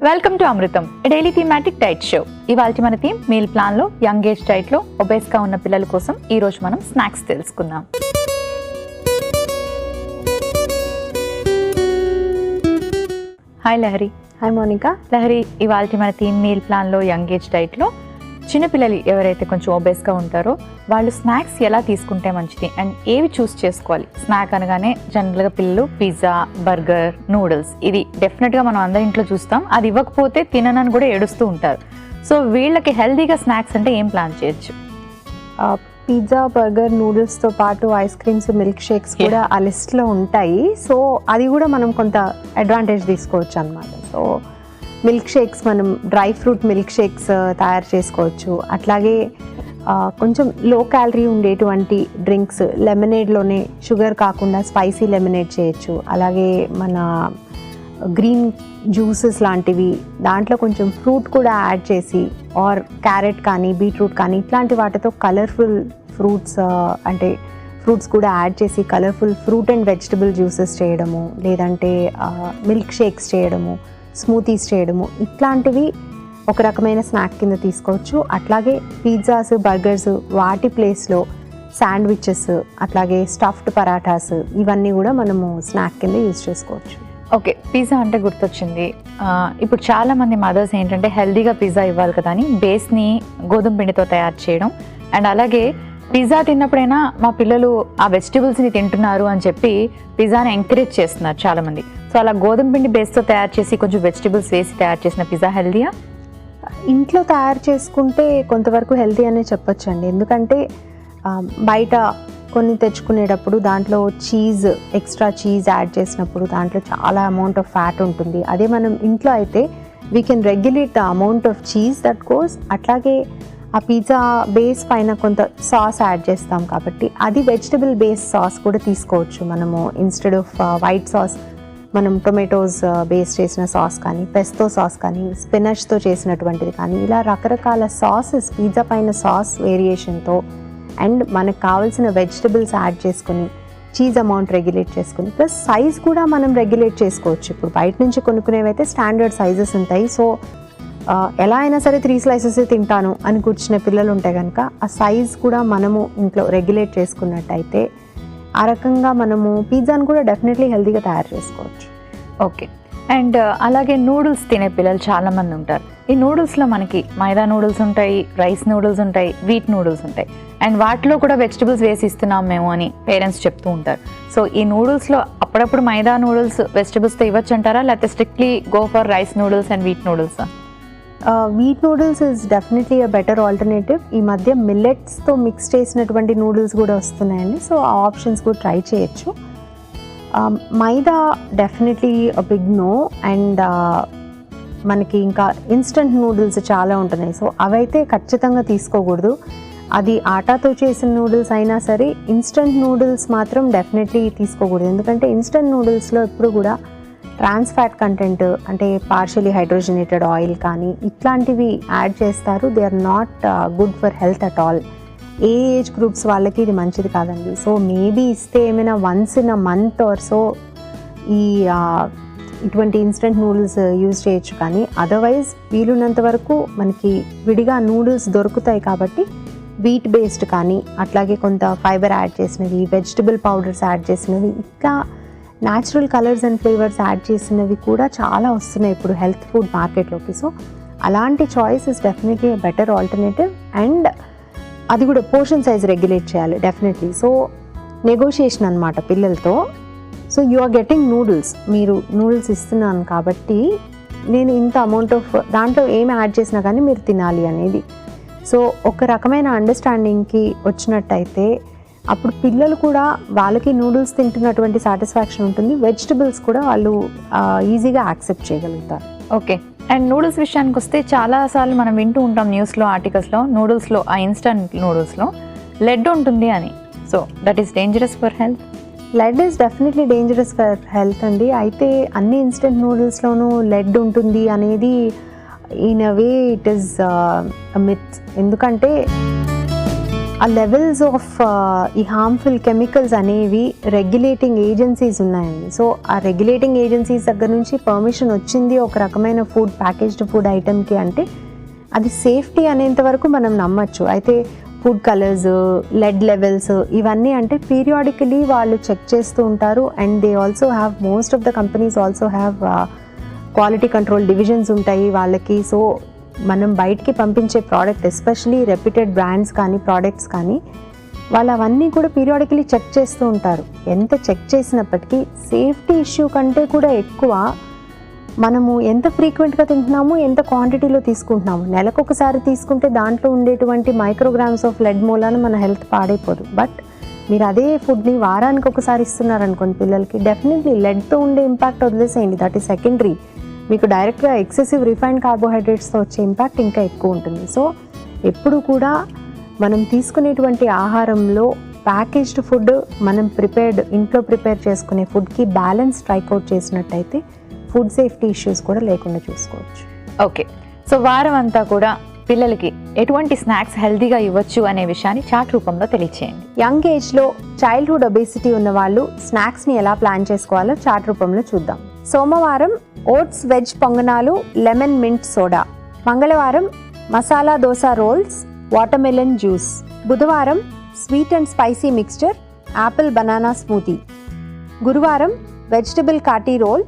Welcome to Amrutham daily thematic diet show. ఇవాల్టి మన theme meal plan లో young age diet లో obese గా ఉన్న పిల్లల కోసం ఈ రోజు మనం స్నాక్స్ తెలుసుకుందాం. హాయ్ లహరి. హాయ్ మోనికా. లహరి, ఇవాల్టి మన థీమ్ మీల్ ప్లాన్ లో యంగ్ ఏజ్ డైట్ లో చిన్నపిల్లలు ఎవరైతే కొంచెం ఒబేస్ గా ఉంటారో వాళ్ళు స్నాక్స్ ఎలా తీసుకుంటే మంచిది అండ్ ఏవి చూస్ చేసుకోవాలి. స్నాక్ అనగానే జనరల్ గా పిల్లలు పిజ్జా, బర్గర్, నూడిల్స్ ఇది డెఫినెట్ గా మనం అందరి ఇంట్లో చూస్తాం. అది ఇవ్వకపోతే తిననని కూడా ఏడుస్తూ ఉంటారు. సో వీళ్ళకి హెల్దీగా స్నాక్స్ అంటే ఏం ప్లాన్ చేయొచ్చు? పిజ్జా, బర్గర్, నూడిల్స్తో పాటు ఐస్ క్రీమ్స్, మిల్క్ షేక్స్ కూడా ఆ లిస్ట్లో ఉంటాయి. సో అది కూడా మనం కొంత అడ్వాంటేజ్ తీసుకోవచ్చు అన్నమాట. సో మిల్క్ షేక్స్, మనం డ్రై ఫ్రూట్ మిల్క్ షేక్స్ తయారు చేసుకోవచ్చు. అట్లాగే కొంచెం లో క్యాలరీ ఉండేటువంటి డ్రింక్స్, లెమనేడ్లోనే షుగర్ కాకుండా స్పైసీ లెమనేడ్ చేయొచ్చు. అలాగే మన గ్రీన్ జ్యూసెస్ లాంటివి, దాంట్లో కొంచెం ఫ్రూట్ కూడా యాడ్ చేసి, ఆర్ క్యారెట్ కానీ బీట్రూట్ కానీ ఇట్లాంటి వాటితో కలర్ఫుల్ ఫ్రూట్స్ అంటే ఫ్రూట్స్ కూడా యాడ్ చేసి colourful fruit and vegetable juices చేయడము, లేదంటే మిల్క్ షేక్స్ చేయడము, స్మూతీస్ చేయడము, ఇట్లాంటివి ఒక రకమైన స్నాక్ కింద తీసుకోవచ్చు. అట్లాగే పిజ్జాస్, బర్గర్స్ వాటి ప్లేస్లో శాండ్విచెస్, అట్లాగే స్టఫ్డ్ పరాఠాస్ ఇవన్నీ కూడా మనము స్నాక్ కింద యూజ్ చేసుకోవచ్చు. ఓకే, పిజ్జా అంటే గుర్తొచ్చింది. ఇప్పుడు చాలా మంది మదర్స్ ఏంటంటే హెల్దీగా పిజ్జా ఇవ్వాలి కదా అని బేస్ని గోధుమ పిండితో తయారు చేయడం, అండ్ అలాగే పిజ్జా తిన్నప్పుడైనా మా పిల్లలు ఆ వెజిటబుల్స్ని తింటున్నారు అని చెప్పి పిజ్జాని ఎంకరేజ్ చేస్తున్నారు చాలామంది. సో అలా గోధుమ పిండి బేస్తో తయారు చేసి కొంచెం వెజిటబుల్స్ వేసి తయారు చేసిన పిజ్జా హెల్దీయా? ఇంట్లో తయారు చేసుకుంటే కొంతవరకు హెల్తీ అనే చెప్పొచ్చు అండి. ఎందుకంటే బయట కొన్ని తెచ్చుకునేటప్పుడు దాంట్లో చీజ్, ఎక్స్ట్రా చీజ్ యాడ్ చేసినప్పుడు దాంట్లో చాలా అమౌంట్ ఆఫ్ ఫ్యాట్ ఉంటుంది. అదే మనం ఇంట్లో అయితే we can regulate the amount of cheese that goes. అట్లాగే ఆ పిజ్జా బేస్ పైన కొంత సాస్ యాడ్ చేస్తాం కాబట్టి అది వెజిటబుల్ బేస్ సాస్ కూడా తీసుకోవచ్చు మనము. ఇన్స్టెడ్ ఆఫ్ వైట్ సాస్ మనం టొమాటోస్ బేస్ చేసిన సాస్ కానీ, పెస్తో సాస్ కానీ, స్పినచ్తో చేసినటువంటిది కానీ, ఇలా రకరకాల సాసెస్ పిజ్జా పైన సాస్ వేరియేషన్తో అండ్ మనకు కావాల్సిన వెజిటబుల్స్ యాడ్ చేసుకుని చీజ్ అమౌంట్ రెగ్యులేట్ చేసుకుని, ప్లస్ సైజ్ కూడా మనం రెగ్యులేట్ చేసుకోవచ్చు. ఇప్పుడు బయట నుంచి కొనుక్కునేవైతే స్టాండర్డ్ సైజెస్ ఉంటాయి. సో ఎలా అయినా సరే 3 slices తింటాను అని కూర్చునే పిల్లలు ఉంటే కనుక ఆ సైజ్ కూడా మనము ఇంట్లో రెగ్యులేట్ చేసుకున్నట్టయితే ఆ రకంగా మనము పిజ్జాను కూడా డెఫినెట్లీ హెల్తీగా తయారు చేసుకోవచ్చు. ఓకే, అండ్ అలాగే నూడిల్స్ తినే పిల్లలు చాలామంది ఉంటారు. ఈ నూడిల్స్లో మనకి మైదా నూడిల్స్ ఉంటాయి, రైస్ నూడిల్స్ ఉంటాయి, వీట్ నూడిల్స్ ఉంటాయి, అండ్ వాటిలో కూడా వెజిటబుల్స్ వేసి ఇస్తున్నాం మేము అని పేరెంట్స్ చెప్తూ ఉంటారు. సో ఈ నూడిల్స్లో అప్పుడప్పుడు మైదా నూడిల్స్ వెజిటబుల్స్తో ఇవ్వచ్చు అంటారా, లేకపోతే strictly go for rice noodles and wheat నూడిల్సా? Wheat noodles is definitely a better alternative. ఈ మధ్య మిల్లెట్స్తో మిక్స్ చేసినటువంటి నూడిల్స్ కూడా వస్తున్నాయండి. సో ఆ ఆప్షన్స్ కూడా ట్రై చేయొచ్చు. Maida definitely a big no. And మనకి ఇంకా ఇన్స్టంట్ నూడిల్స్ చాలా ఉంటున్నాయి. సో అవైతే ఖచ్చితంగా తీసుకోకూడదు. అది ఆటాతో చేసిన నూడిల్స్ అయినా సరే ఇన్స్టంట్ నూడిల్స్ మాత్రం డెఫినెట్లీ తీసుకోకూడదు. ఎందుకంటే ఇన్స్టంట్ నూడిల్స్లో ఎప్పుడు కూడా ట్రాన్స్ ఫ్యాట్ కంటెంట్ అంటే పార్షియలీ హైడ్రోజనేటెడ్ ఆయిల్ కానీ ఇట్లాంటివి యాడ్ చేస్తారు. They are not good for health at all. ఏ ఏజ్ గ్రూప్స్ వాళ్ళకి ఇది మంచిది కాదండి. సో మేబీ ఇస్తే ఏమైనా once in a month or so ఈ ఇటువంటి ఇన్స్టెంట్ నూడిల్స్ యూజ్ చేయొచ్చు. కానీ అదర్వైజ్ వీలున్నంత వరకు మనకి విడిగా నూడిల్స్ దొరుకుతాయి కాబట్టి వీట్ బేస్డ్ కానీ, అట్లాగే కొంత ఫైబర్ యాడ్ చేసినవి, వెజిటబుల్ పౌడర్స్ యాడ్ చేసినవి, ఇంకా natural colours and flavours add చేసినవి కూడా చాలా వస్తున్నాయి ఇప్పుడు హెల్త్ ఫుడ్ మార్కెట్లోకి. సో అలాంటి choice is definitely a better alternative. And అది కూడా పోర్షన్ సైజ్ రెగ్యులేట్ చేయాలి డెఫినెట్లీ. సో నెగోషియేషన్ అనమాట పిల్లలతో. So you are getting noodles, మీరు నూడిల్స్ ఇస్తున్నాను కాబట్టి నేను ఇంత అమౌంట్ ఆఫ్ దాంట్లో ఏమి యాడ్ చేసినా కానీ మీరు తినాలి అనేది. సో ఒక రకమైన అండర్స్టాండింగ్కి వచ్చినట్టయితే అప్పుడు పిల్లలు కూడా వాళ్ళకి నూడిల్స్ తింటున్నటువంటి సాటిస్ఫాక్షన్ ఉంటుంది, వెజిటబుల్స్ కూడా వాళ్ళు ఈజీగా యాక్సెప్ట్ చేయగలుగుతారు. ఓకే, అండ్ నూడిల్స్ విషయానికి వస్తే చాలాసార్లు మనం వింటూ ఉంటాం న్యూస్లో, ఆర్టికల్స్లో, నూడిల్స్లో ఆ ఇన్స్టంట్ నూడిల్స్లో లెడ్ ఉంటుంది అని. So that is dangerous for health? Lead is definitely dangerous for health అండి. అయితే అన్ని ఇన్స్టెంట్ నూడిల్స్లోనూ లెడ్ ఉంటుంది అనేది in a way it is myth. ఎందుకంటే ఆ లెవెల్స్ ఆఫ్ ఈ హార్మ్ఫుల్ కెమికల్స్ అనేవి రెగ్యులేటింగ్ ఏజెన్సీస్ ఉన్నాయండి. సో ఆ రెగ్యులేటింగ్ ఏజెన్సీస్ దగ్గర నుంచి పర్మిషన్ వచ్చింది ఒక రకమైన ఫుడ్, ప్యాకేజ్డ్ ఫుడ్ ఐటమ్కి అంటే అది సేఫ్టీ అనేంత వరకు మనం నమ్మచ్చు. అయితే ఫుడ్ కలర్స్, లెడ్ లెవెల్స్ ఇవన్నీ అంటే పీరియాడికలీ వాళ్ళు చెక్ చేస్తూ ఉంటారు. And they also have, most of the companies also have quality control divisions ఉంటాయి వాళ్ళకి. సో మనం బయటికి పంపించే ప్రోడక్ట్, ఎస్పెషలీ రెప్యూటెడ్ బ్రాండ్స్ కానీ ప్రోడక్ట్స్ కానీ, వాళ్ళు అవన్నీ కూడా పీరియాడికలీ చెక్ చేస్తూ ఉంటారు. ఎంత చెక్ చేసినప్పటికీ సేఫ్టీ ఇష్యూ కంటే కూడా ఎక్కువ మనము ఎంత ఫ్రీక్వెంట్గా తింటున్నాము, ఎంత క్వాంటిటీలో తీసుకుంటున్నాము. నెలకొకసారి తీసుకుంటే దాంట్లో ఉండేటువంటి మైక్రోగ్రామ్స్ ఆఫ్ లెడ్ మూలాన మన హెల్త్ పాడైపోదు. బట్ మీరు అదే ఫుడ్ని వారానికి ఒకసారి ఇస్తున్నారనుకోండి పిల్లలకి, డెఫినెట్లీ లెడ్తో ఉండే ఇంపాక్ట్ వదిలేసేయండి, దట్ ఈస్ సెకండరీ. మీకు డైరెక్ట్గా ఎక్సెసివ్ రిఫైన్డ్ కార్బోహైడ్రేట్స్తో వచ్చే ఇంపాక్ట్ ఇంకా ఎక్కువ ఉంటుంది. సో ఎప్పుడు కూడా మనం తీసుకునేటువంటి ఆహారంలో ప్యాకేజ్డ్ ఫుడ్, మనం ఇంట్లో ప్రిపేర్ చేసుకునే ఫుడ్కి బ్యాలెన్స్ స్ట్రైక్అవుట్ చేసినట్టయితే ఫుడ్ సేఫ్టీ ఇష్యూస్ కూడా లేకుండా చూసుకోవచ్చు. ఓకే, సో వారం అంతా కూడా పిల్లలకి ఎటువంటి స్నాక్స్ హెల్తీగా ఇవ్వచ్చు అనే విషయాన్ని చార్ట్ రూపంలో తెలియచేయండి. యంగ్ ఏజ్లో చైల్డ్హుడ్ ఒబేసిటీ ఉన్న వాళ్ళు స్నాక్స్ని ఎలా ప్లాన్ చేసుకోవాలో చార్ట్ రూపంలో చూద్దాం. సోమవారం ఓట్స్ వెజ్ పొంగనాలు, లెమన్ మింట్ సోడా. మంగళవారం masala dosa rolls, watermelon juice. బుధవారం sweet and spicy mixture, apple banana smoothie. గురువారం vegetable kati roll,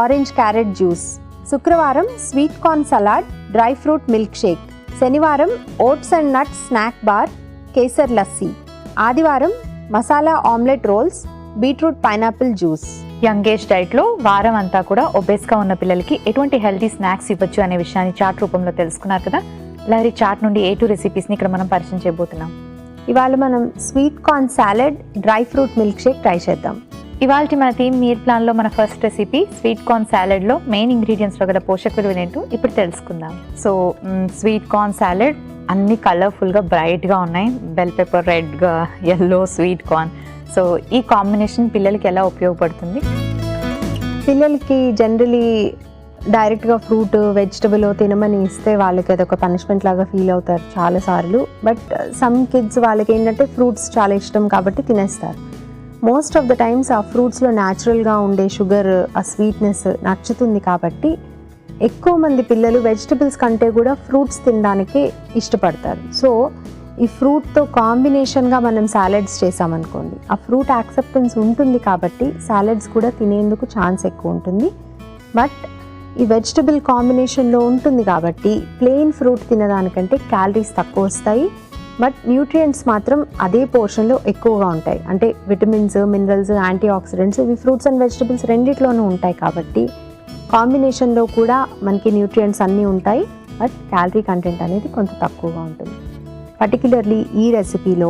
orange carrot juice. శుక్రవారం sweet corn salad, dry fruit milk shake. శనివారం oats and nuts snack bar, kesar lassi. ఆదివారం masala omelette rolls, beetroot pineapple juice. Young age డైట్లో వారం అంతా కూడా ఒబేస్గా ఉన్న పిల్లలకి ఎటువంటి హెల్తీ స్నాక్స్ ఇవ్వచ్చు అనే విషయాన్ని చార్ట్ రూపంలో తెలుసుకున్నారు కదా. లహరి, చార్ట్ నుండి ఏ 2 రెసిపీస్ని ఇక్కడ మనం పరిచయం చేయబోతున్నాం. ఇవాళ మనం sweet corn salad, dry fruit milk shake try చేద్దాం. ఇవాళ మన థీమ్ మీల్ ప్లాన్లో మన ఫస్ట్ రెసిపీ స్వీట్ కార్న్ సాలెడ్లో మెయిన్ ఇంగ్రీడియంట్స్లో గల పోషక విలువలు ఏంటో ఇప్పుడు తెలుసుకుందాం. సో స్వీట్ కార్న్ సాలెడ్ అన్ని కలర్ఫుల్గా బ్రైట్గా ఉన్నాయి. బెల్ పెప్పర్ రెడ్గా, ఎల్లో, స్వీట్ కార్న్. సో ఈ కాంబినేషన్ పిల్లలకి ఎలా ఉపయోగపడుతుంది? పిల్లలకి జనరలీ డైరెక్ట్గా ఫ్రూట్, వెజిటబుల్ తినమని ఇస్తే వాళ్ళకి అదొక పనిష్మెంట్ లాగా ఫీల్ అవుతారు చాలాసార్లు. బట్ సమ్ కిడ్స్ వాళ్ళకి ఏంటంటే ఫ్రూట్స్ చాలా ఇష్టం కాబట్టి తినేస్తారు. మోస్ట్ ఆఫ్ ద టైమ్స్ ఆ ఫ్రూట్స్లో న్యాచురల్గా ఉండే షుగర్, ఆ స్వీట్నెస్ నచ్చుతుంది కాబట్టి ఎక్కువ మంది పిల్లలు వెజిటబుల్స్ కంటే కూడా ఫ్రూట్స్ తినడానికి ఇష్టపడతారు. సో ఈ ఫ్రూట్తో కాంబినేషన్గా మనం సాలెడ్స్ చేసామనుకోండి, ఆ ఫ్రూట్ యాక్సెప్టెన్స్ ఉంటుంది కాబట్టి సాలెడ్స్ కూడా తినేందుకు ఛాన్స్ ఎక్కువ ఉంటుంది. బట్ ఈ వెజిటబుల్ కాంబినేషన్లో ఉంటుంది కాబట్టి ప్లెయిన్ ఫ్రూట్ తినడానికంటే క్యాలరీస్ తక్కువ వస్తాయి, బట్ న్యూట్రియంట్స్ మాత్రం అదే పోర్షన్లో ఎక్కువగా ఉంటాయి. అంటే విటమిన్స్, మినరల్స్, యాంటీ ఆక్సిడెంట్స్ ఇవి ఫ్రూట్స్ అండ్ వెజిటబుల్స్ రెండిట్లోనూ ఉంటాయి కాబట్టి కాంబినేషన్లో కూడా మనకి న్యూట్రియంట్స్ అన్నీ ఉంటాయి, బట్ క్యాలరీ కంటెంట్ అనేది కొంత తక్కువగా ఉంటుంది. పర్టికులర్లీ ఈ రెసిపీలో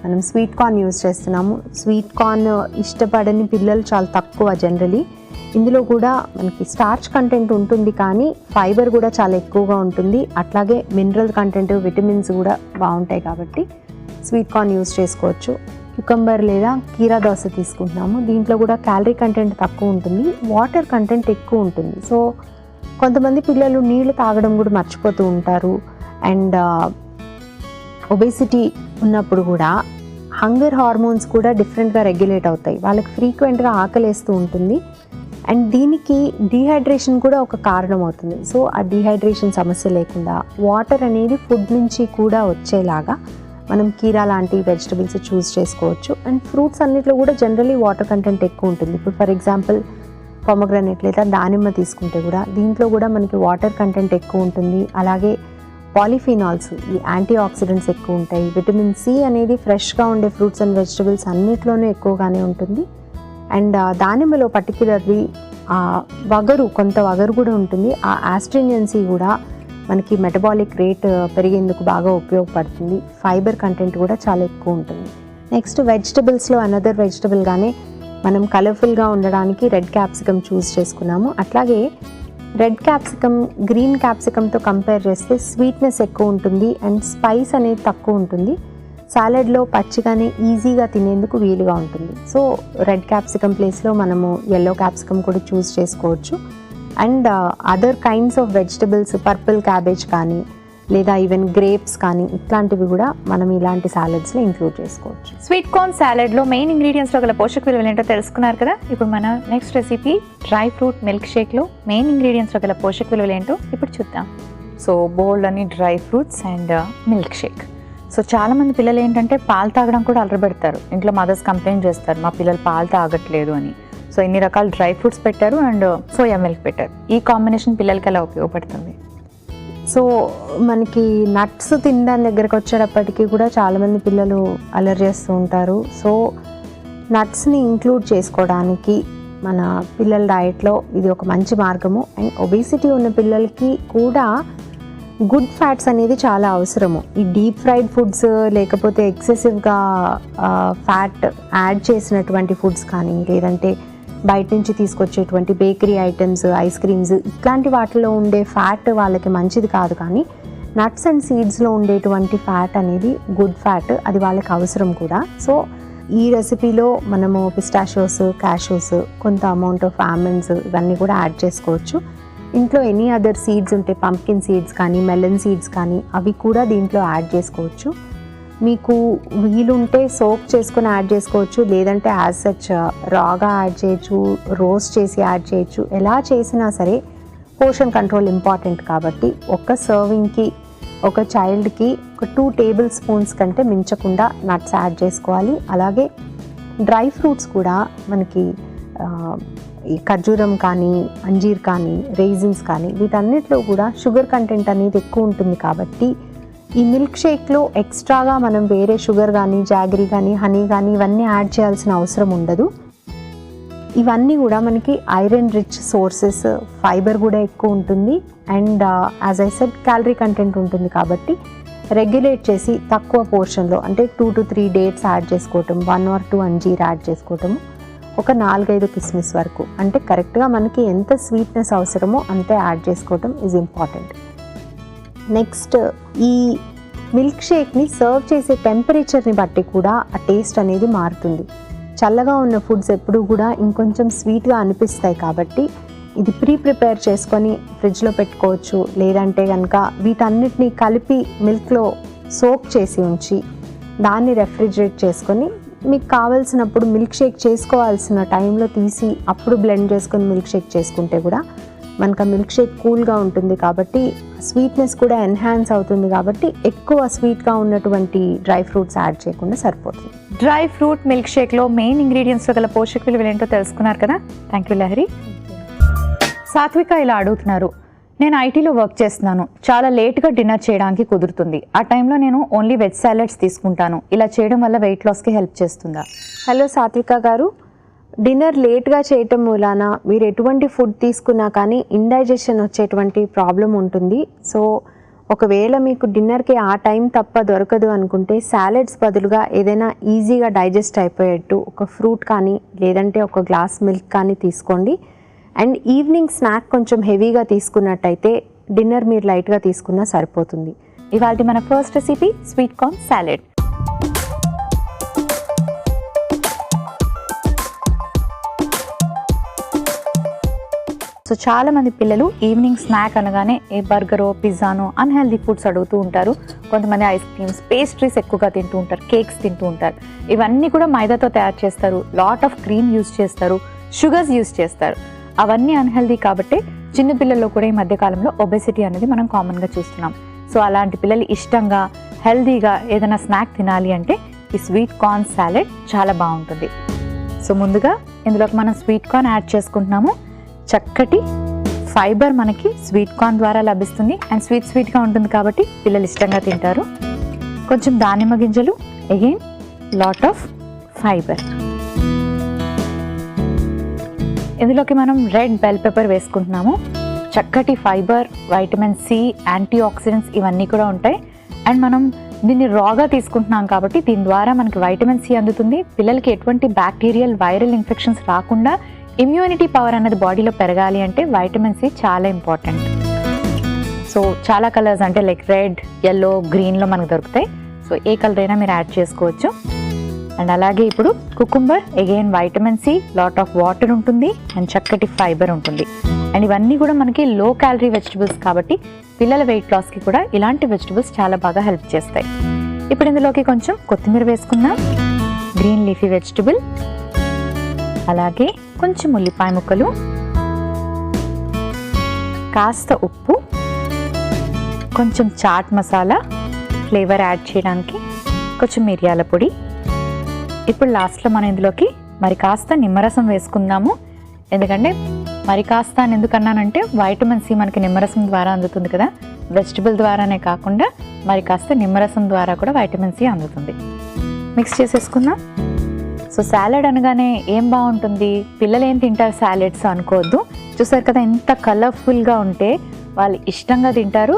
మనం స్వీట్ కార్న్ యూజ్ చేస్తున్నాము. స్వీట్ కార్న్ ఇష్టపడని పిల్లలు చాలా తక్కువ జనరలీ. ఇందులో కూడా మనకి స్టార్చ్ కంటెంట్ ఉంటుంది కానీ ఫైబర్ కూడా చాలా ఎక్కువగా ఉంటుంది. అట్లాగే మినరల్ కంటెంట్, విటమిన్స్ కూడా బాగుంటాయి కాబట్టి స్వీట్ కార్న్ యూజ్ చేసుకోవచ్చు. క్యుకంబర్ లేదా కీరా దోస తీసుకుంటున్నాము. దీంట్లో కూడా క్యాలరీ కంటెంట్ తక్కువ ఉంటుంది, వాటర్ కంటెంట్ ఎక్కువ ఉంటుంది. సో కొంతమంది పిల్లలు నీళ్లు తాగడం కూడా మర్చిపోతూ ఉంటారు. అండ్ ఒబేసిటీ ఉన్నప్పుడు కూడా హంగర్ హార్మోన్స్ కూడా డిఫరెంట్గా రెగ్యులేట్ అవుతాయి. వాళ్ళకి ఫ్రీక్వెంట్గా ఆకలేస్తూ ఉంటుంది. అండ్ దీనికి డీహైడ్రేషన్ కూడా ఒక కారణం అవుతుంది. సో ఆ డీహైడ్రేషన్ సమస్య లేకుండా వాటర్ అనేది ఫుడ్ నుంచి కూడా వచ్చేలాగా మనం కీరా లాంటి వెజిటబుల్స్ చూస్ చేసుకోవచ్చు. అండ్ ఫ్రూట్స్ అన్నిట్లో కూడా జనరలీ వాటర్ కంటెంట్ ఎక్కువ ఉంటుంది. ఇప్పుడు ఫర్ ఎగ్జాంపుల్ పొమగ్రనేట్ లేదా దానిమ్మ తీసుకుంటే కూడా దీంట్లో కూడా మనకి వాటర్ కంటెంట్ ఎక్కువ ఉంటుంది. అలాగే పాలిఫినాల్స్, ఈ యాంటీ ఆక్సిడెంట్స్ ఎక్కువ ఉంటాయి. విటమిన్ సి అనేది ఫ్రెష్గా ఉండే ఫ్రూట్స్ అండ్ వెజిటబుల్స్ అన్నిట్లోనూ ఎక్కువగానే ఉంటుంది. అండ్ దానిమ్మలో పర్టికులర్లీ కొంత వగరు కూడా ఉంటుంది. ఆ ఆస్ట్రింజెన్సీ కూడా మనకి మెటబాలిక్ రేట్ పెరిగేందుకు బాగా ఉపయోగపడుతుంది. ఫైబర్ కంటెంట్ కూడా చాలా ఎక్కువ ఉంటుంది. నెక్స్ట్ వెజిటబుల్స్లో అనదర్ వెజిటబుల్గానే మనం కలర్ఫుల్గా ఉండడానికి రెడ్ క్యాప్సికమ్ చూస్ చేసుకున్నాము. అట్లాగే రెడ్ క్యాప్సికమ్ గ్రీన్ క్యాప్సికమ్తో కంపేర్ చేస్తే స్వీట్నెస్ ఎక్కువ ఉంటుంది అండ్ స్పైస్ అనేది తక్కువ ఉంటుంది. సాలెడ్లో పచ్చిగానే ఈజీగా తినేందుకు వీలుగా ఉంటుంది. సో రెడ్ క్యాప్సికమ్ ప్లేస్లో మనము ఎల్లో క్యాప్సికమ్ కూడా చూస్ చేసుకోవచ్చు. And other kinds of vegetables, purple cabbage కానీ లేదా ఈవెన్ గ్రేప్స్ కానీ ఇట్లాంటివి కూడా మనం ఇలాంటి సాలెడ్స్లో ఇంక్లూడ్ చేసుకోవచ్చు. స్వీట్ కార్న్ సాలెడ్లో మెయిన్ ఇంగ్రీడియంట్స్లో గల పోషక విలువలు ఏంటో తెలుసుకున్నారు కదా. ఇప్పుడు మన next recipe dry fruit milk షేక్లో మెయిన్ ఇంగ్రీడియంట్స్లో గల పోషక విలువలు ఏంటో ఇప్పుడు చూద్దాం. సో బోల్డ్ అని dry fruits and milk shake. So చాలామంది పిల్లలు ఏంటంటే పాలు తాగడం కూడా అలరబెడతారు. ఇంట్లో మదర్స్ కంప్లైంట్ చేస్తారు, మా పిల్లలు పాలు తాగట్లేదు అని. సో ఇన్ని రకాల డ్రై ఫ్రూట్స్ పెట్టారు అండ్ సోయా మిల్క్ పెట్టారు. ఈ కాంబినేషన్ పిల్లలకి ఎలా ఉపయోగపడుతుంది? సో మనకి నట్స్ తినడానికి దగ్గరకు వచ్చేటప్పటికి కూడా చాలామంది పిల్లలు అలర్జీ చేస్తూ ఉంటారు. సో నట్స్ని ఇంక్లూడ్ చేసుకోవడానికి మన పిల్లల డయట్లో ఇది ఒక మంచి మార్గము. అండ్ ఒబేసిటీ ఉన్న పిల్లలకి కూడా గుడ్ ఫ్యాట్స్ అనేది చాలా అవసరము. ఈ డీప్ ఫ్రైడ్ ఫుడ్స్ లేకపోతే ఎక్సెసివ్గా ఫ్యాట్ యాడ్ చేసినటువంటి ఫుడ్స్ కానీ, లేదంటే బయట నుంచి తీసుకొచ్చేటువంటి బేకరీ ఐటమ్స్, ఐస్ క్రీమ్స్ ఇట్లాంటి వాటిలో ఉండే ఫ్యాట్ వాళ్ళకి మంచిది కాదు. కానీ నట్స్ అండ్ సీడ్స్లో ఉండేటువంటి ఫ్యాట్ అనేది గుడ్ ఫ్యాట్, అది వాళ్ళకి అవసరం కూడా. సో ఈ రెసిపీలో మనము పిస్టాషియోస్, క్యాషూస్, కొంత అమౌంట్ ఆఫ్ ఆల్మండ్స్ ఇవన్నీ కూడా యాడ్ చేసుకోవచ్చు. ఇంట్లో ఎనీ అదర్ సీడ్స్ ఉంటే పంప్కిన్ సీడ్స్ కానీ, మెలన్ సీడ్స్ కానీ అవి కూడా దీంట్లో యాడ్ చేసుకోవచ్చు. మీకు వీలుంటే సోక్ చేసుకొని యాడ్ చేసుకోవచ్చు, లేదంటే యాజ్ సచ్ రాగా యాడ్ చేయొచ్చు, రోస్ట్ చేసి యాడ్ చేయొచ్చు. ఎలా చేసినా సరే పోర్షన్ కంట్రోల్ ఇంపార్టెంట్ కాబట్టి ఒక సర్వింగ్కి ఒక చైల్డ్కి ఒక 2 టేబుల్ స్పూన్స్ కంటే మించకుండా నట్స్ యాడ్ చేసుకోవాలి. అలాగే డ్రై ఫ్రూట్స్ కూడా మనకి ఈ ఖర్జూరం కానీ, అంజీర్ కానీ, రైజిన్స్ కానీ వీటన్నిటిలో కూడా షుగర్ కంటెంట్ అనేది ఎక్కువ ఉంటుంది కాబట్టి ఈ మిల్క్ షేక్లో ఎక్స్ట్రాగా మనం వేరే షుగర్ కానీ, జాగరీ కానీ, హనీ కానీ ఇవన్నీ యాడ్ చేయాల్సిన అవసరం ఉండదు. ఇవన్నీ కూడా మనకి ఐరన్ రిచ్ సోర్సెస్, ఫైబర్ కూడా ఎక్కువ ఉంటుంది. And as I said calorie content ఉంటుంది కాబట్టి రెగ్యులేట్ చేసి తక్కువ పోర్షన్లో అంటే 2 to 3 డేట్స్ యాడ్ చేసుకోవటం, 1 or 2 అంజీర్ యాడ్ చేసుకోవటము, ఒక 4-5 కిస్మిస్ వరకు, అంటే కరెక్ట్గా మనకి ఎంత స్వీట్నెస్ అవసరమో అంతే యాడ్ చేసుకోవటం ఈజ్ ఇంపార్టెంట్. నెక్స్ట్ ఈ మిల్క్ షేక్ని సర్వ్ చేసే టెంపరేచర్ని బట్టి కూడా ఆ టేస్ట్ అనేది మారుతుంది. చల్లగా ఉన్న ఫుడ్స్ ఎప్పుడూ కూడా ఇంకొంచెం స్వీట్గా అనిపిస్తాయి కాబట్టి ఇది ప్రిపేర్ చేసుకొని ఫ్రిడ్జ్లో పెట్టుకోవచ్చు. లేదంటే కనుక వీటన్నిటిని కలిపి మిల్క్లో సోక్ చేసి ఉంచి దాన్ని రెఫ్రిజిరేట్ చేసుకొని మీకు కావాల్సినప్పుడు మిల్క్ షేక్ చేసుకోవాల్సిన టైంలో తీసి అప్పుడు బ్లెండ్ చేసుకొని మిల్క్ షేక్ చేసుకుంటే కూడా మనకు ఆ మిల్క్ షేక్ కూల్గా ఉంటుంది కాబట్టి స్వీట్నెస్ కూడా ఎన్హాన్స్ అవుతుంది. కాబట్టి ఎక్కువ స్వీట్గా ఉన్నటువంటి డ్రై ఫ్రూట్స్ యాడ్ చేయకుండా సరిపోతుంది. డ్రై ఫ్రూట్ మిల్క్ షేక్లో మెయిన్ ఇంగ్రీడియంట్స్లో గల పోషక విలువలు ఏంటో తెలుసుకున్నారు కదా. Thank you Lahari. సాత్విక ఇలా అడుగుతున్నారు, నేను ఐటీలో వర్క్ చేస్తున్నాను, చాలా లేట్గా డిన్నర్ చేయడానికి కుదురుతుంది, ఆ టైంలో నేను ఓన్లీ వెజ్ సాలెడ్స్ తీసుకుంటాను, ఇలా చేయడం వల్ల వెయిట్ లాస్కి హెల్ప్ చేస్తుందా? హలో సాత్విక గారు, డిన్నర్ లేట్గా చేయటం మూలాన మీరు ఎటువంటి ఫుడ్ తీసుకున్నా కానీ ఇండైజెషన్ వచ్చేటువంటి ప్రాబ్లం ఉంటుంది. సో ఒకవేళ మీకు డిన్నర్కి ఆ టైం తప్ప దొరకదు అనుకుంటే సాలెడ్స్ బదులుగా ఏదైనా ఈజీగా డైజెస్ట్ అయిపోయేట్టు ఒక ఫ్రూట్ కానీ, లేదంటే ఒక గ్లాస్ మిల్క్ కానీ తీసుకోండి. అండ్ ఈవినింగ్ స్నాక్ కొంచెం హెవీగా తీసుకున్నట్టయితే డిన్నర్ మీరు లైట్గా తీసుకున్నా సరిపోతుంది. ఇవాళ మన first recipe sweet corn salad. So చాలా మంది పిల్లలు ఈవినింగ్ స్నాక్ అనగానే ఏ బర్గరో, పిజ్జానో, అన్హెల్దీ ఫుడ్స్ అడుగుతూ ఉంటారు. కొంతమంది ఐస్ క్రీమ్స్, పేస్ట్రీస్ ఎక్కువగా తింటూ ఉంటారు, కేక్స్ తింటూ ఉంటారు. ఇవన్నీ కూడా మైదాతో తయారు చేస్తారు, లాట్ ఆఫ్ క్రీమ్ యూజ్ చేస్తారు, షుగర్స్ యూజ్ చేస్తారు. అవన్నీ అన్హెల్దీ కాబట్టి చిన్న పిల్లల్లో కూడా ఈ మధ్యకాలంలో ఒబెసిటీ అనేది మనం కామన్గా చూస్తున్నాం. సో అలాంటి పిల్లలు ఇష్టంగా హెల్దీగా ఏదైనా స్నాక్ తినాలి అంటే ఈ స్వీట్ కార్న్ సాలెడ్ చాలా బాగుంటుంది. సో ముందుగా ఇందులోకి మనం స్వీట్ కార్న్ యాడ్ చేసుకుంటున్నాము. చక్కటి ఫైబర్ మనకి స్వీట్ కార్న్ ద్వారా లభిస్తుంది అండ్ స్వీట్గా ఉంటుంది కాబట్టి పిల్లలు ఇష్టంగా తింటారు. కొంచెం దానిమ్మ గింజలు, అగైన్ లాట్ ఆఫ్ ఫైబర్. ఇందులోకి మనం రెడ్ బెల్ పెప్పర్ వేసుకుంటున్నాము. చక్కటి fibre, vitamin C, antioxidants ఇవన్నీ కూడా ఉంటాయి. అండ్ మనం దీన్ని రాగా తీసుకుంటున్నాం కాబట్టి దీని ద్వారా మనకి వైటమిన్ సి అందుతుంది. పిల్లలకి ఎటువంటి బ్యాక్టీరియల్, వైరల్ ఇన్ఫెక్షన్స్ రాకుండా ఇమ్యూనిటీ పవర్ అనేది బాడీలో పెరగాలి అంటే వైటమిన్ సి చాలా ఇంపార్టెంట్. సో చాలా కలర్స్ అంటే లైక్ రెడ్, ఎల్లో, గ్రీన్లో మనకు దొరుకుతాయి. సో ఏ కలర్ అయినా మీరు యాడ్ చేసుకోవచ్చు. అండ్ అలాగే ఇప్పుడు cucumber, again vitamin C, lot of water ఉంటుంది అండ్ చక్కటి ఫైబర్ ఉంటుంది. అండ్ ఇవన్నీ కూడా మనకి లో క్యాలరీ వెజిటబుల్స్ కాబట్టి పిల్లల వెయిట్ లాస్కి కూడా ఇలాంటి వెజిటబుల్స్ చాలా బాగా హెల్ప్ చేస్తాయి. ఇప్పుడు ఇందులోకి కొంచెం కొత్తిమీర వేసుకుందాం, గ్రీన్ లీఫీ వెజిటబుల్, అలాగే కొంచెం ఉల్లిపాయ ముక్కలు, కాస్త ఉప్పు, కొంచెం చాట్ మసాలా ఫ్లేవర్ యాడ్ చేయడానికి, కొంచెం మిరియాల పొడి. ఇప్పుడు లాస్ట్లో మనం ఇందులోకి మరి కాస్త నిమ్మరసం వేసుకుందాము. ఎందుకంటే మరి కాస్త అని ఎందుకన్నానంటే వైటమిన్ సి మనకి నిమ్మరసం ద్వారా అందుతుంది కదా, వెజిటబుల్ ద్వారానే కాకుండా మరి కాస్త నిమ్మరసం ద్వారా కూడా వైటమిన్ సి అందుతుంది. మిక్స్ చేసేసుకుందాం. సో సాలడ్ అనగానే ఏం బాగుంటుంది, పిల్లలు ఏం తింటారు సాలెడ్స్ అనుకోవద్దు. చూసారు కదా ఎంత కలర్ఫుల్గా ఉంటే వాళ్ళు ఇష్టంగా తింటారు.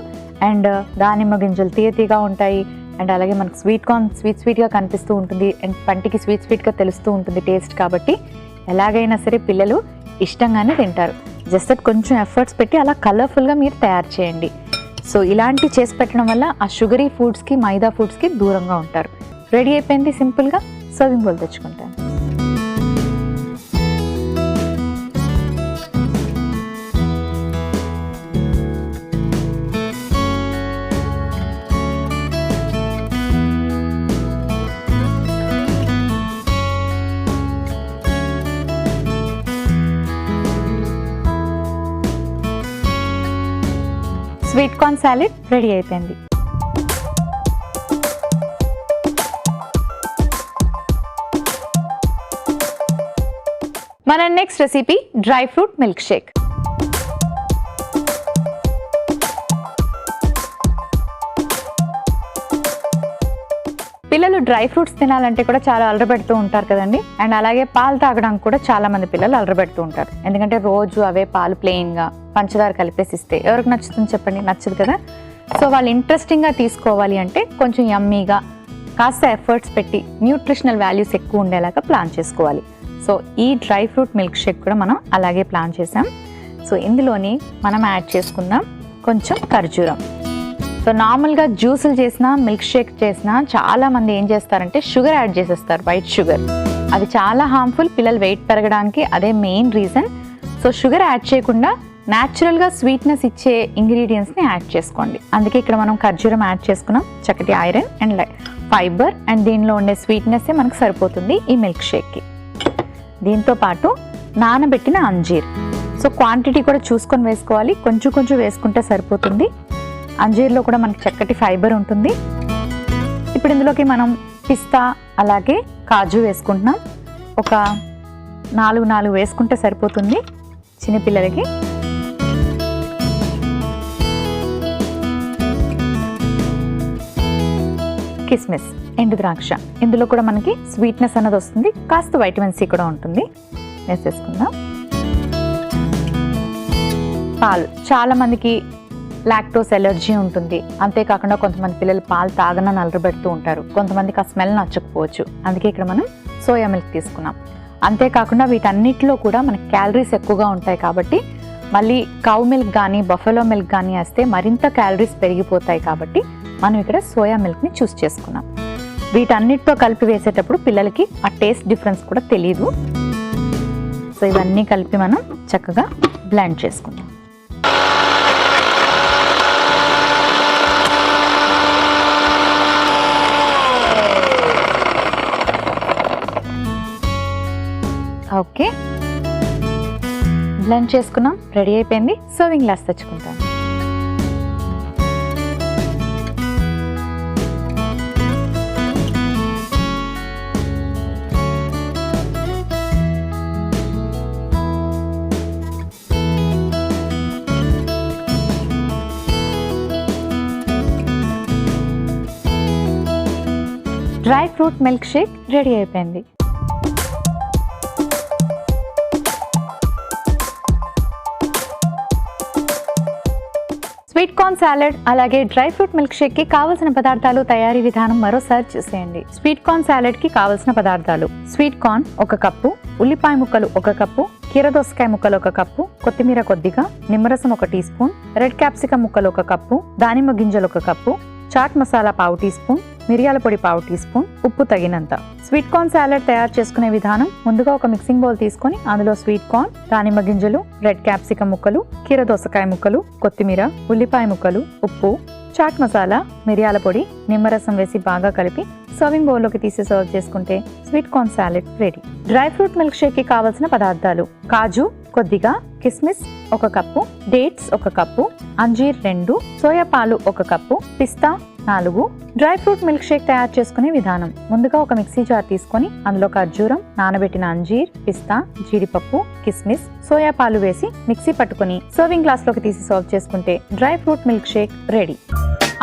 అండ్ దానిమ్మ గింజలు తీయగా ఉంటాయి, అండ్ అలాగే మనకు స్వీట్ కార్న్ స్వీట్గా కనిపిస్తూ ఉంటుంది, అండ్ పంటికి స్వీట్గా తెలుస్తూ ఉంటుంది టేస్ట్. కాబట్టి ఎలాగైనా సరే పిల్లలు ఇష్టంగానే తింటారు. జస్ట్ కొంచెం ఎఫర్ట్స్ పెట్టి అలా కలర్ఫుల్గా మీరు తయారు చేయండి. సో ఇలాంటి చేసి పెట్టడం వల్ల ఆ షుగరీ ఫుడ్స్కి మైదా ఫుడ్స్కి దూరంగా ఉంటారు. రెడీ అయిపోయింది, సింపుల్గా సర్వింగ్ బౌల్ తెచ్చుకుంటాను. స్వీట్ కార్న్ సాలెడ్ రెడీ అయిపోయింది. మన next recipe dry fruit milk Sheikh. పిల్లలు డ్రై ఫ్రూట్స్ తినాలంటే కూడా చాలా అలరబెడుతూ ఉంటారు కదండి. అండ్ అలాగే పాలు తాగడానికి కూడా చాలా మంది పిల్లలు అలరబెడుతూ ఉంటారు. ఎందుకంటే రోజు అవే పాలు ప్లెయిన్గా పంచదార కలిపేసి ఇస్తే ఎవరికి నచ్చుతుంది చెప్పండి, నచ్చదు కదా. సో వాళ్ళు ఇంట్రెస్టింగ్గా తీసుకోవాలి అంటే కొంచెం యమ్మీగా కాస్త ఎఫర్ట్స్ పెట్టి న్యూట్రిషనల్ వాల్యూస్ ఎక్కువ ఉండేలాగా ప్లాన్ చేసుకోవాలి. సో ఈ డ్రై ఫ్రూట్ మిల్క్ షేక్ కూడా మనం అలాగే ప్లాన్ చేసాం. సో ఇందులోని మనం యాడ్ చేసుకుందాం కొంచెం ఖర్జూరం. సో నార్మల్గా జ్యూసులు చేసినా మిల్క్ షేక్ చేసినా చాలామంది ఏం చేస్తారంటే షుగర్ యాడ్ చేసేస్తారు, వైట్ షుగర్. అది చాలా హార్మ్ఫుల్, పిల్లలు వెయిట్ పెరగడానికి అదే main reason. So sugar add చేయకుండా న్యాచురల్గా స్వీట్నెస్ ఇచ్చే ఇంగ్రీడియంట్స్ని యాడ్ చేసుకోండి. అందుకే ఇక్కడ మనం ఖర్జూరం యాడ్ చేసుకున్నాం, చక్కటి ఐరన్ అండ్ ఫైబర్, అండ్ దీనిలో ఉండే స్వీట్నెస్సే మనకు సరిపోతుంది ఈ మిల్క్ షేక్కి. దీంతో పాటు నానబెట్టిన అంజీర్. సో క్వాంటిటీ కూడా చూసుకొని వేసుకోవాలి, కొంచెం కొంచెం వేసుకుంటే సరిపోతుంది. అంజీర్లో కూడా మనకి చక్కటి ఫైబర్ ఉంటుంది. ఇప్పుడు ఇందులోకి మనం పిస్తా అలాగే కాజు వేసుకుంటున్నాం. ఒక 4 వేసుకుంటే సరిపోతుంది చిన్నపిల్లలకి. కిస్మిస్, ఎండు ద్రాక్ష, ఇందులో కూడా మనకి స్వీట్నెస్ అన్నది వస్తుంది, కాస్త వైటమిన్ సి కూడా ఉంటుంది. వేసేసుకుందాం. పాలు, చాలా మందికి లాక్టోస్ ఎలర్జీ ఉంటుంది, అంతేకాకుండా కొంతమంది పిల్లలు పాలు తాగన నలరబెడుతూ ఉంటారు, కొంతమందికి ఆ స్మెల్ నచ్చకపోవచ్చు. అందుకే ఇక్కడ మనం సోయా మిల్క్ తీసుకున్నాం. అంతేకాకుండా వీటన్నిటిలో కూడా మనకి క్యాలరీస్ ఎక్కువగా ఉంటాయి కాబట్టి మళ్ళీ కౌ మిల్క్ కానీ బఫెలో మిల్క్ కానీ వేస్తే మరింత క్యాలరీస్ పెరిగిపోతాయి కాబట్టి మనం ఇక్కడ సోయా మిల్క్ని చూస్ చేసుకున్నాం. వీటన్నిటితో కలిపి వేసేటప్పుడు పిల్లలకి ఆ టేస్ట్ డిఫరెన్స్ కూడా తెలియదు. సో ఇవన్నీ కలిపి మనం చక్కగా బ్లెండ్ చేసుకుందాం. ఓకే, బ్లెండ్ చేసుకున్నాం, రెడీ అయిపోయింది. సర్వింగ్ గ్లాస్ తెచ్చుకుంటాను. Dry fruit milk shake ready అయిపోయింది. స్వీట్ కార్న్ సాలెడ్ అలాగే డ్రై ఫ్రూట్ మిల్క్ షేక్ కి కావలసిన పదార్థాలు, తయారీ విధానం మరోసారి చూసేయండి. స్వీట్ కార్న్ సాలెడ్ కి కావలసిన పదార్థాలు: స్వీట్ కార్న్ 1 కప్పు, ఉల్లిపాయ ముక్కలు 1 కప్పు, కీరదోసకాయ ముక్కలు 1 కప్పు, కొత్తిమీర కొద్దిగా, నిమ్మరసం 1 టీ స్పూన్, రెడ్ క్యాప్సికం ముక్కలు 1 కప్పు, దానిమ్మ గింజలు 1 కప్పు, చాట్ మసాలా పావు టీ స్పూన్, మిరియాల పొడి పావు టీ స్పూన్, ఉప్పు తగినంత. స్వీట్ కార్న్ సాలడ్ తయారు చేసుకునే విధానం: ముందుగా ఒక మిక్సింగ్ బౌల్ తీసుకొని అందులో స్వీట్ కార్న్, దానిమ్మ గింజలు, రెడ్ క్యాప్సికం ముక్కలు, కీర దోసకాయ ముక్కలు, కొత్తిమీర, ఉల్లిపాయ ముక్కలు, ఉప్పు, చాట్ మసాలా, మిరియాల పొడి, నిమ్మరసం వేసి బాగా కలిపి సర్వింగ్ బౌల్లోకి తీసి సర్వ్ చేసుకుంటే sweet corn salad ready. Dry fruit milk Sheikh కి కావాల్సిన పదార్థాలు: కాజు కొద్దిగా, కిస్మిస్ 1 కప్పు, డేట్స్ 1 కప్పు, అంజీర్ 2, సోయా పాలు 1 కప్పు, పిస్తా 4. డ్రై ఫ్రూట్ మిల్క్ షేక్ తయారు చేసుకునే విధానం: ముందుగా ఒక మిక్సీ జార్ తీసుకొని అందులో ఖర్జూరం, నానబెట్టిన అంజీర్, పిస్తా, జీడిపప్పు, కిస్మిస్, సోయా పాలు వేసి మిక్సీ పట్టుకుని సర్వింగ్ గ్లాస్ లోకి తీసి సర్వ్ చేసుకుంటే dry fruit milk shake ready.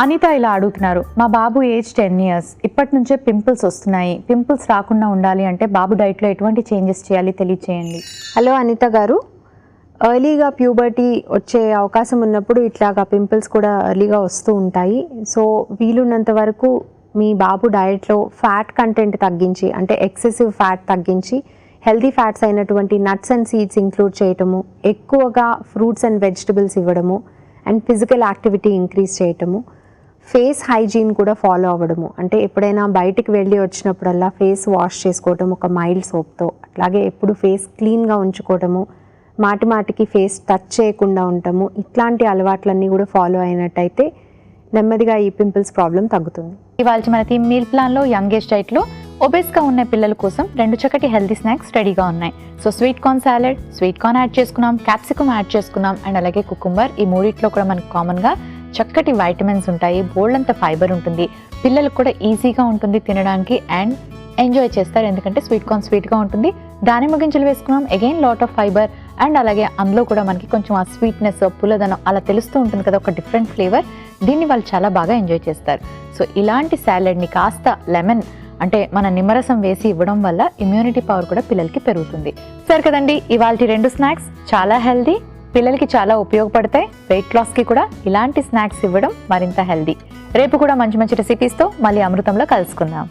Anitha ఇలా అడుగుతున్నారు: మా బాబు ఏజ్ 10 years, ఇప్పటి నుంచే పింపుల్స్ వస్తున్నాయి. పింపుల్స్ రాకుండా ఉండాలి అంటే బాబు డైట్లో ఎటువంటి చేంజెస్ చేయాలి తెలియచేయండి. హలో అనిత గారు, ఎర్లీగా ప్యూబర్టీ వచ్చే అవకాశం ఉన్నప్పుడు ఇట్లాగా పింపుల్స్ కూడా ఎర్లీగా వస్తూ ఉంటాయి. సో వీలున్నంత వరకు మీ బాబు డయట్లో ఫ్యాట్ కంటెంట్ తగ్గించి, అంటే ఎక్సెసివ్ ఫ్యాట్ తగ్గించి హెల్తీ ఫ్యాట్స్ అయినటువంటి నట్స్ అండ్ సీడ్స్ ఇంక్లూడ్ చేయటము, ఎక్కువగా ఫ్రూట్స్ అండ్ వెజిటబుల్స్ ఇవ్వడము, అండ్ ఫిజికల్ యాక్టివిటీ ఇంక్రీజ్ చేయటము, ఫేస్ హైజీన్ కూడా ఫాలో అవ్వడము. అంటే ఎప్పుడైనా బయటికి వెళ్ళి వచ్చినప్పుడల్లా ఫేస్ వాష్ చేసుకోవటం ఒక మైల్డ్ సోప్తో, అట్లాగే ఎప్పుడు ఫేస్ క్లీన్గా ఉంచుకోవటము, మాటికి ఫేస్ టచ్ చేయకుండా ఉండటము, ఇట్లాంటి అలవాట్లన్నీ కూడా ఫాలో అయినట్టయితే నెమ్మదిగా ఈ పింపుల్స్ ప్రాబ్లం తగ్గుతుంది. ఇవాళ మన థీమ్ మీల్ ప్లాన్లో యంగ్ ఏజ్ డైట్లో ఒబేస్గా ఉన్న పిల్లల కోసం 2 చక్కటి హెల్తీ స్నాక్స్ రెడీగా ఉన్నాయి. So sweet corn salad, sweet corn add చేసుకున్నాం, క్యాప్సికమ్ యాడ్ చేసుకున్నాం, అండ్ అలాగే కుకుంబర్. ఈ మూడిట్లో కూడా మనకు కామన్గా చక్కటి వైటమిన్స్ ఉంటాయి, బోల్డ్ అంత ఫైబర్ ఉంటుంది, పిల్లలకు కూడా ఈజీగా ఉంటుంది తినడానికి అండ్ ఎంజాయ్ చేస్తారు. ఎందుకంటే స్వీట్ కార్న్ స్వీట్గా ఉంటుంది, దానిమ్మ గింజలు వేసుకున్నాం, again lot of fibre, and అలాగే అందులో కూడా మనకి కొంచెం ఆ స్వీట్నెస్, పుల్లదనం అలా తెలుస్తూ ఉంటుంది కదా, ఒక డిఫరెంట్ ఫ్లేవర్. దీన్ని వాళ్ళు చాలా బాగా ఎంజాయ్ చేస్తారు. సో ఇలాంటి సాలెడ్ని కాస్త లెమన్ అంటే మన నిమ్మరసం వేసి ఇవ్వడం వల్ల ఇమ్యూనిటీ పవర్ కూడా పిల్లలకి పెరుగుతుంది. సరే కదండి, ఇవాళ 2 స్నాక్స్ చాలా హెల్దీ, పిల్లలకి చాలా ఉపయోగపడతాయి. వెయిట్ లాస్కి కూడా ఇలాంటి స్నాక్స్ ఇవ్వడం మరింత హెల్దీ. రేపు కూడా మంచి మంచి రెసిపీస్తో మళ్ళీ అమృతంలో కలుసుకుందాం.